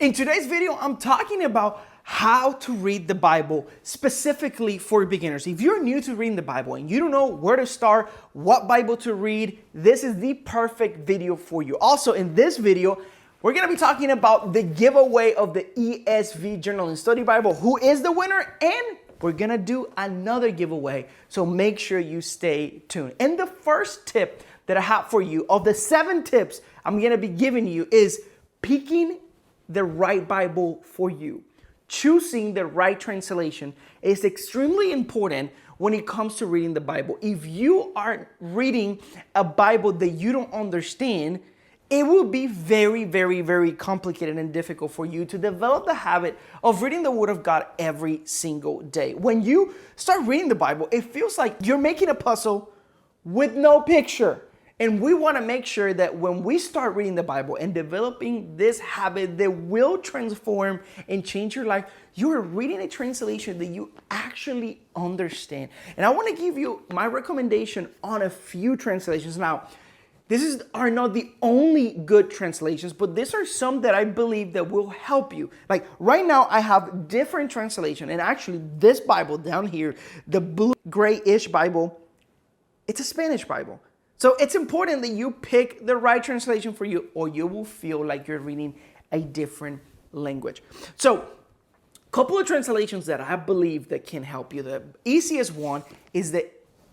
In today's video, I'm talking about how to read the Bible specifically for beginners. If you're new to reading the Bible and you don't know where to start, what Bible to read, this is the perfect video for you. Also, in this video, we're going to be talking about the giveaway of the ESV Journal and Study Bible, who is the winner, and we're going to do another giveaway. So make sure you stay tuned. And the first tip that I have for you of the 7 tips I'm going to be giving you is picking the right Bible for you. Choosing the right translation is extremely important when it comes to reading the Bible. If you are reading a Bible that you don't understand, it will be very, very, very complicated and difficult for you to develop the habit of reading the Word of God every single day. When you start reading the Bible, it feels like you're making a puzzle with no picture. And we want to make sure that when we start reading the Bible and developing this habit that will transform and change your life, you're reading a translation that you actually understand. And I want to give you my recommendation on a few translations. Now, are not the only good translations, but these are some that I believe that will help you. Like right now, I have different translation, and actually this Bible down here, the blue grayish Bible, it's a Spanish Bible. So it's important that you pick the right translation for you, or you will feel like you're reading a different language. So a couple of translations that I believe that can help you. The easiest one is the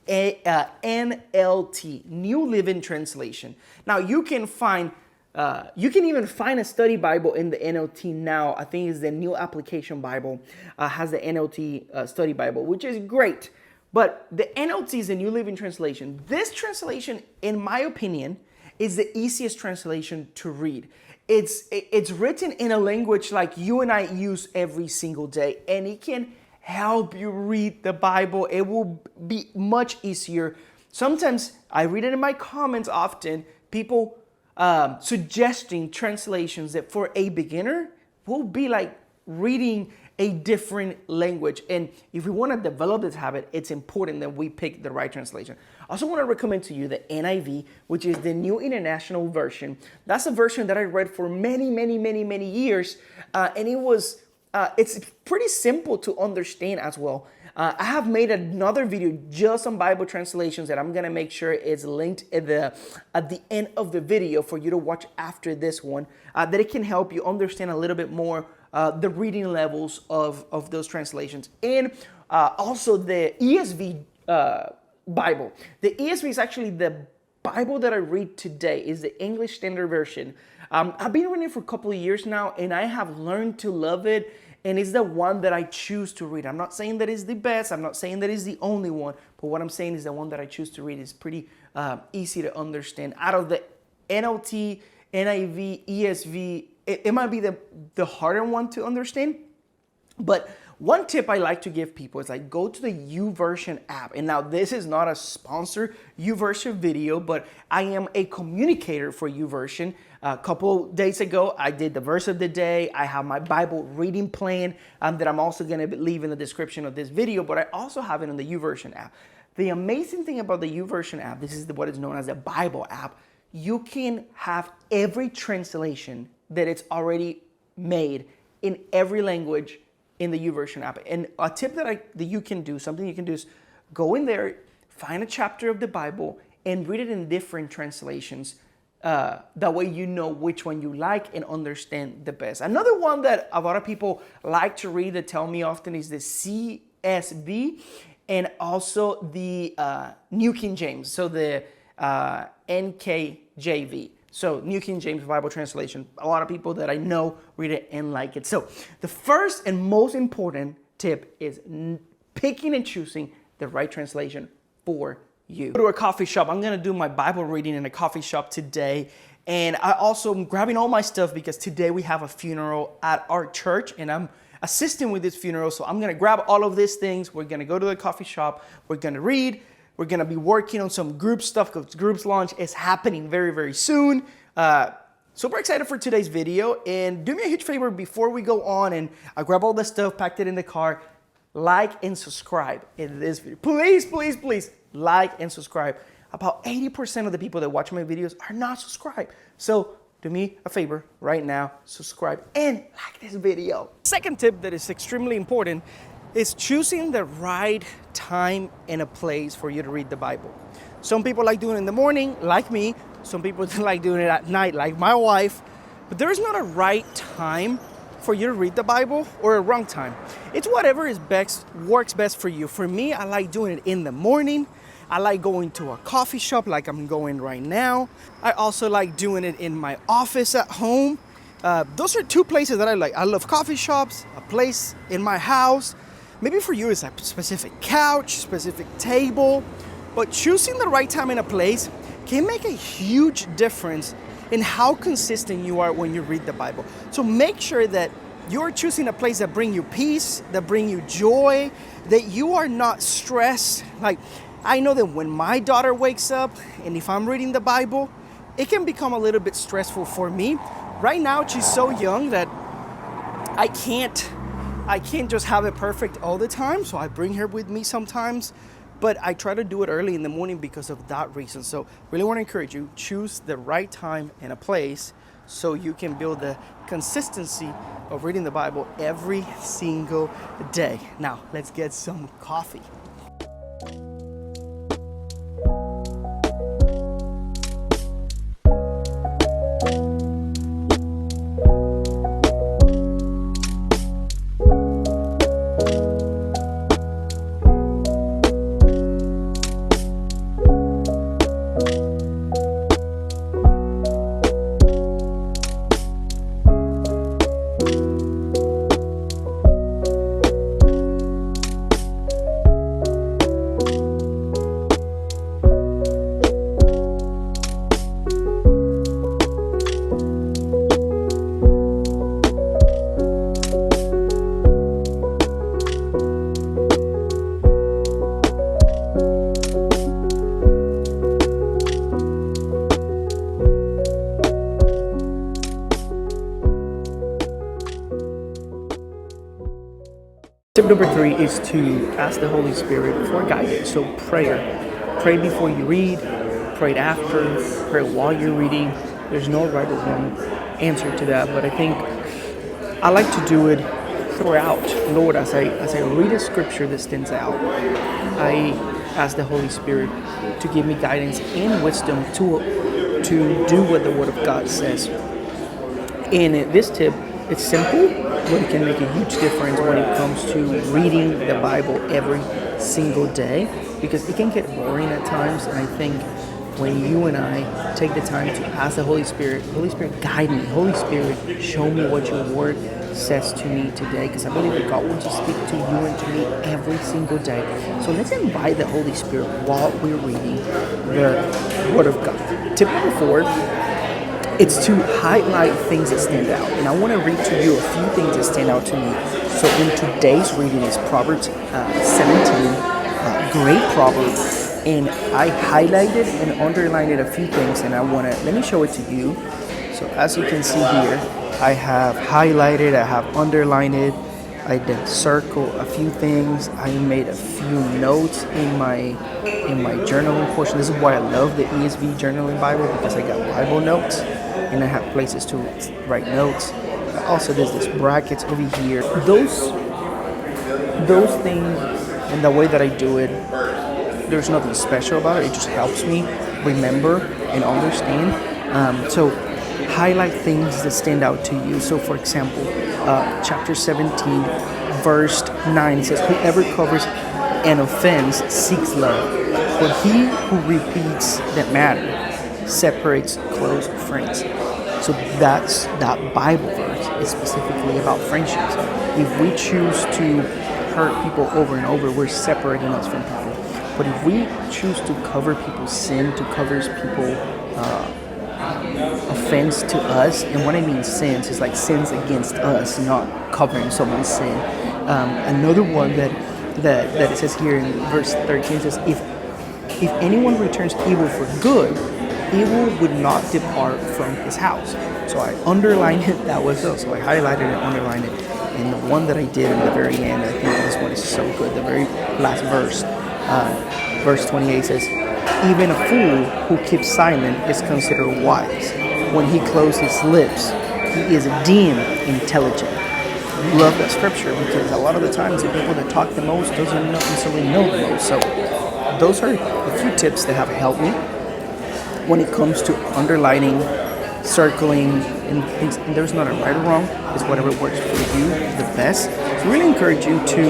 NLT, New Living Translation. Now you can even find a study Bible in the NLT now. I think it's the New Application Bible has the NLT study Bible, which is great. But the NLT is the New Living Translation. This translation, in my opinion, is the easiest translation to read. It's written in a language like you and I use every single day, and it can help you read the Bible. It will be much easier. Sometimes I read it in my comments often, people suggesting translations that for a beginner will be like reading a different language. And if we want to develop this habit, it's important that we pick the right translation. I also want to recommend to you the NIV, which is the New International Version. That's a version that I read for many, many, many, many years. And it's pretty simple to understand as well. I have made another video just on Bible translations that I'm going to make sure it's linked at the end of the video for you to watch after this one, that it can help you understand a little bit more the reading levels of those translations. And also the ESV Bible. The ESV is actually the Bible that I read today, is the English Standard Version. I've been reading it for a couple of years now, and I have learned to love it. And it's the one that I choose to read. I'm not saying that it's the best. I'm not saying that it's the only one. But what I'm saying is the one that I choose to read is pretty easy to understand. Out of the NLT, NIV, ESV, it might be the harder one to understand. But one tip I like to give people is like go to the YouVersion app. And now this is not a sponsored YouVersion video, but I am a communicator for YouVersion. A couple days ago, I did the verse of the day. I have my Bible reading plan that I'm also going to leave in the description of this video, but I also have it on the YouVersion app. The amazing thing about the YouVersion app, this is what is known as a Bible app. You can have every translation that it's already made in every language in the YouVersion app. And a tip that you can do, something you can do is go in there, find a chapter of the Bible and read it in different translations. That way you know which one you like and understand the best. Another one that a lot of people like to read that tell me often is the CSB and also the New King James, so the NKJV. So New King James Bible translation. A lot of people that I know read it and like it. So the first and most important tip is picking and choosing the right translation for you. Go to a coffee shop. I'm going to do my Bible reading in a coffee shop today. And I also am grabbing all my stuff because today we have a funeral at our church and I'm assisting with this funeral. So I'm going to grab all of these things. We're going to go to the coffee shop. We're going to read. We're going to be working on some group stuff because groups launch is happening very, very soon. Super excited for today's video. And do me a huge favor before we go on and I grab all the stuff, packed it in the car, like and subscribe in this video. Please, please, please like and subscribe. About 80% of the people that watch my videos are not subscribed. So do me a favor right now, subscribe and like this video. Second tip that is extremely important is choosing the right time and a place for you to read the Bible. Some people like doing it in the morning, like me. Some people like doing it at night, like my wife. But there is not a right time for you to read the Bible or a wrong time. It's whatever is best, works best for you. For me, I like doing it in the morning. I like going to a coffee shop like I'm going right now. I also like doing it in my office at home. Those are two places that I like. I love coffee shops, a place in my house. Maybe for you it's a specific couch, specific table. But choosing the right time and a place can make a huge difference in how consistent you are when you read the Bible. So make sure that you're choosing a place that brings you peace, that brings you joy, that you are not stressed. Like, I know that when my daughter wakes up and if I'm reading the Bible, it can become a little bit stressful for me. Right now, she's so young that I can't just have it perfect all the time. So I bring her with me sometimes, but I try to do it early in the morning because of that reason. So really want to encourage you, choose the right time and a place so you can build the consistency of reading the Bible every single day. Now, let's get some coffee. Tip number 3 is to ask the Holy Spirit for guidance. So prayer. Pray before you read, pray after, pray while you're reading. There's no right or wrong answer to that, but I think I like to do it throughout. Lord, as I read a scripture that stands out, I ask the Holy Spirit to give me guidance and wisdom to do what the Word of God says. And this tip, it's simple, but it can make a huge difference when it comes to reading the Bible every single day, because it can get boring at times. And I think when you and I take the time to ask the Holy Spirit, guide me. Holy Spirit, show me what your Word says to me today, because I believe that God wants to speak to you and to me every single day. So let's invite the Holy Spirit while we're reading the Word of God. Tip number 4, it's to highlight things that stand out. And I want to read to you a few things that stand out to me. So in today's reading is Proverbs 17, great Proverbs. And I highlighted and underlined a few things, and let me show it to you. So as you can see here, I have highlighted, I have underlined it, I did circle a few things, I made a few notes in my journaling portion. This is why I love the ESV journaling Bible, because I got Bible notes and I have places to write notes. Also, there's this brackets over here. Those things and the way that I do it, there's nothing special about it. It just helps me remember and understand. So highlight things that stand out to you. So for example, chapter 17, verse 9 says, whoever covers an offense seeks love, but he who repeats the matter separates close friends. So that Bible verse is specifically about friendships. If we choose to hurt people over and over, we're separating us from people. But if we choose to cover people's sin, to cover people offense to us, and what I mean sins is like sins against us, not covering someone's sin. Another one that it says here in verse 13 says, if anyone returns evil for good, evil would not depart from his house. So I underlined it, that was it. So I highlighted and underlined it. And the one that I did in the very end, I think this one is so good. The very last verse, verse 28 says, even a fool who keeps silent is considered wise, when he closed his lips, he is deemed intelligent. Love that scripture because a lot of the times the people that talk the most doesn't necessarily know the most. So those are a few tips that have helped me when it comes to underlining, circling, and things. And there's not a right or wrong. It's whatever works for you the best. So I really encourage you to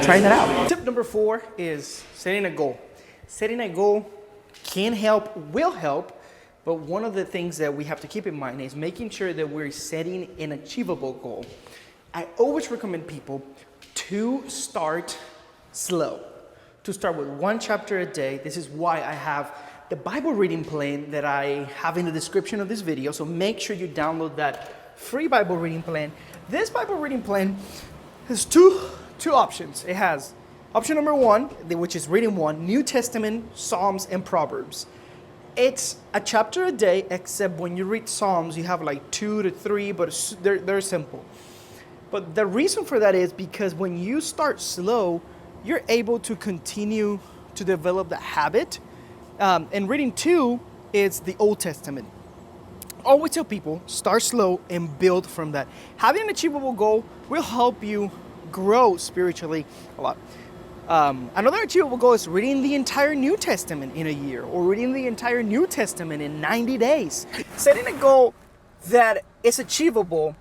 try that out. Tip number 4 is setting a goal. Setting a goal can help, will help, but one of the things that we have to keep in mind is making sure that we're setting an achievable goal. I always recommend people to start slow, to start with 1 chapter a day. This is why I have the Bible reading plan that I have in the description of this video. So make sure you download that free Bible reading plan. This Bible reading plan has two options. It has option number 1, which is reading 1, New Testament, Psalms, and Proverbs. It's a chapter a day, except when you read Psalms, you have like 2 to 3, but they're simple. But the reason for that is because when you start slow, you're able to continue to develop the habit. And reading 2 is the Old Testament. Always tell people, start slow and build from that. Having an achievable goal will help you grow spiritually a lot. Another achievable goal is reading the entire New Testament in a year, or reading the entire New Testament in 90 days. Setting a goal that is achievable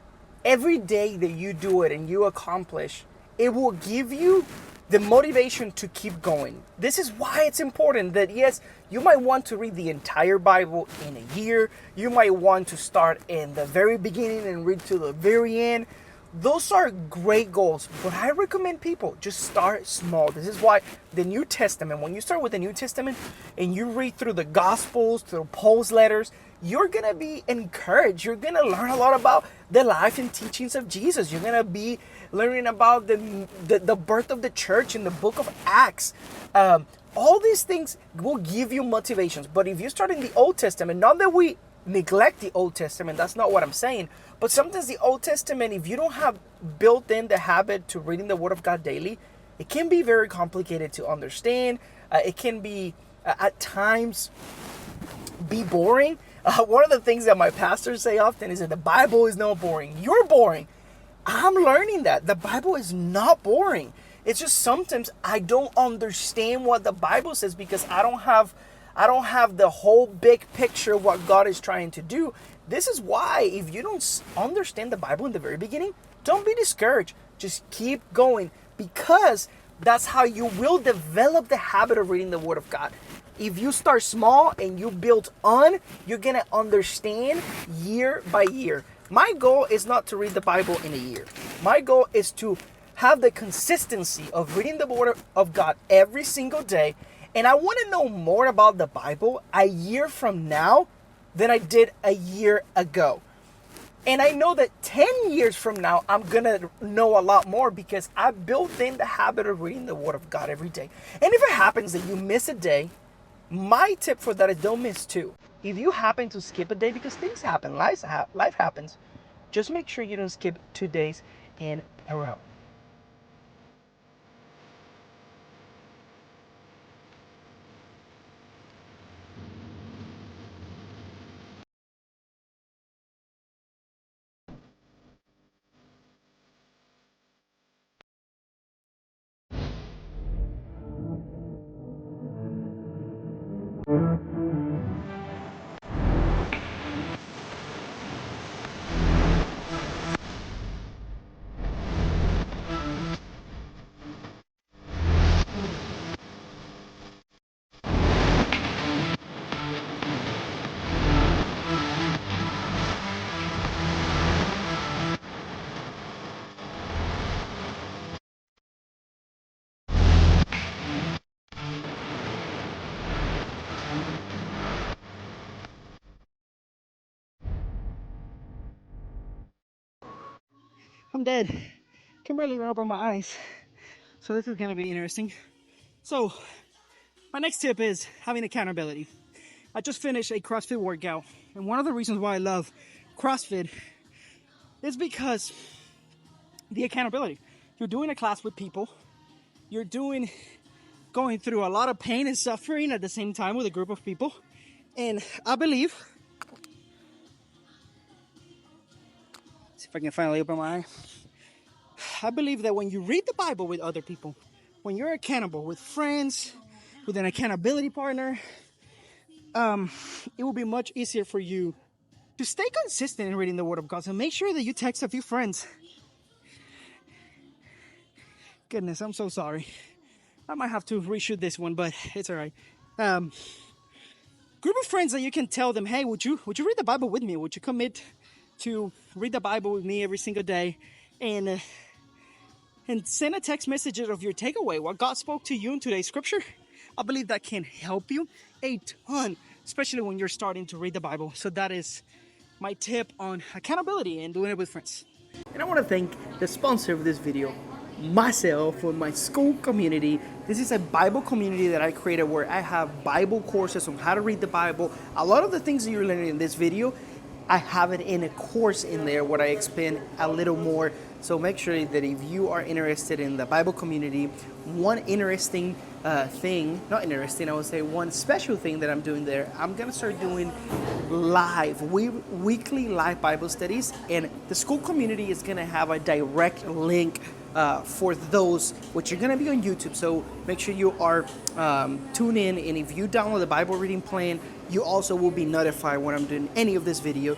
every day that you do it and you accomplish, it will give you the motivation to keep going. This is why it's important that, yes, you might want to read the entire Bible in a year. You might want to start in the very beginning and read to the very end. Those are great goals, but I recommend people just start small. This is why the New Testament, when you start with the New Testament and you read through the Gospels, through Paul's letters, you're going to be encouraged. You're going to learn a lot about the life and teachings of Jesus. You're going to be learning about the birth of the church in the book of Acts. All these things will give you motivations. But if you start in the Old Testament, not that we neglect the Old Testament, that's not what I'm saying. But sometimes the Old Testament, if you don't have built in the habit to reading the Word of God daily, it can be very complicated to understand. It can be, at times, be boring. One of the things that my pastors say often is that the Bible is not boring. You're boring. I'm learning that. The Bible is not boring. It's just sometimes I don't understand what the Bible says because I don't have the whole big picture of what God is trying to do. This is why if you don't understand the Bible in the very beginning, don't be discouraged. Just keep going because that's how you will develop the habit of reading the Word of God. If you start small and you build on, you're going to understand year by year. My goal is not to read the Bible in a year. My goal is to have the consistency of reading the Word of God every single day. And I want to know more about the Bible a year from now than I did a year ago. And I know that 10 years from now, I'm going to know a lot more because I built in the habit of reading the Word of God every day. And if it happens that you miss a day, my tip for that is don't miss 2. If you happen to skip a day, because things happen, life happens, just make sure you don't skip 2 days in a row. I'm dead. Can barely open my eyes. So this is going to be interesting. So my next tip is having accountability. I just finished a CrossFit workout. And one of the reasons why I love CrossFit is because the accountability. You're doing a class with people. You're going through a lot of pain and suffering at the same time with a group of people. And I believe see if I can finally open my eye. I believe that when you read the Bible with other people, when you're accountable with friends, with an accountability partner, it will be much easier for you to stay consistent in reading the Word of God. So make sure that you text a few friends. Goodness, I'm so sorry. I might have to reshoot this one, but it's all right. Group of friends that you can tell them, hey, would you read the Bible with me? Would you commit to read the Bible with me every single day? And send a text message of your takeaway, what God spoke to you in today's scripture. I believe that can help you a ton, especially when you're starting to read the Bible. So that is my tip on accountability and doing it with friends. And I want to thank the sponsor of this video, Mael, for my school community. This is a Bible community that I created where I have Bible courses on how to read the Bible. A lot of the things that you're learning in this video, I have it in a course in there where I explain a little more. So make sure that if you are interested in the Bible community, one interesting one special thing that I'm doing there, I'm gonna start doing weekly live Bible studies, and the school community is gonna have a direct link for those, which are gonna be on YouTube. So make sure you are tuned in, and if you download the Bible reading plan, you also will be notified when I'm doing any of this video.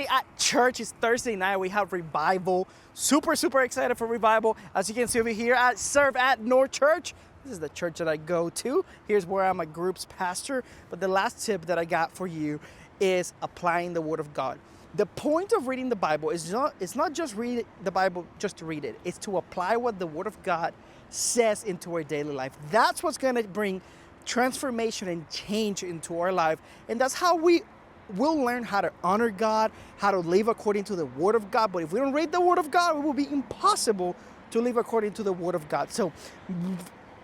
At church. It's Thursday night. We have revival. Super excited for revival. As you can see over here, I serve at North Church. This is the church that I go to. Here's where I'm a group's pastor. But the last tip that I got for you is applying the Word of God. The point of reading the Bible is not just read the Bible just to read it. It's to apply what the Word of God says into our daily life. That's what's going to bring transformation and change into our life. And that's how we'll learn how to honor God, how to live according to the Word of God. But if we don't read the Word of God, it will be impossible to live according to the Word of God. So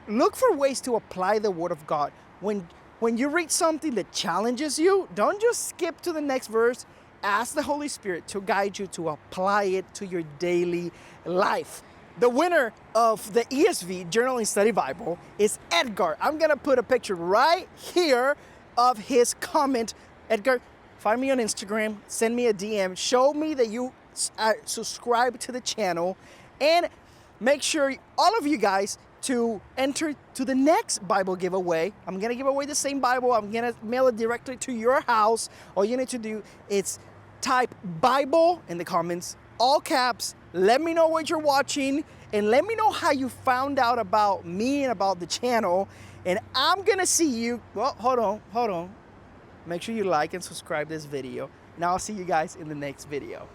look for ways to apply the Word of God. When you read something that challenges you, don't just skip to the next verse. Ask the Holy Spirit to guide you to apply it to your daily life. The winner of the ESV Journal and Study Bible is Edgar. I'm going to put a picture right here of his comment. Edgar, find me on Instagram, send me a DM, show me that you subscribe to the channel, and make sure all of you guys to enter to the next Bible giveaway. I'm going to give away the same Bible. I'm going to mail it directly to your house. All you need to do is type Bible in the comments, all caps. Let me know what you're watching, and let me know how you found out about me and about the channel. And I'm going to see you. Well, hold on. Make sure you like and subscribe this video, and I'll see you guys in the next video.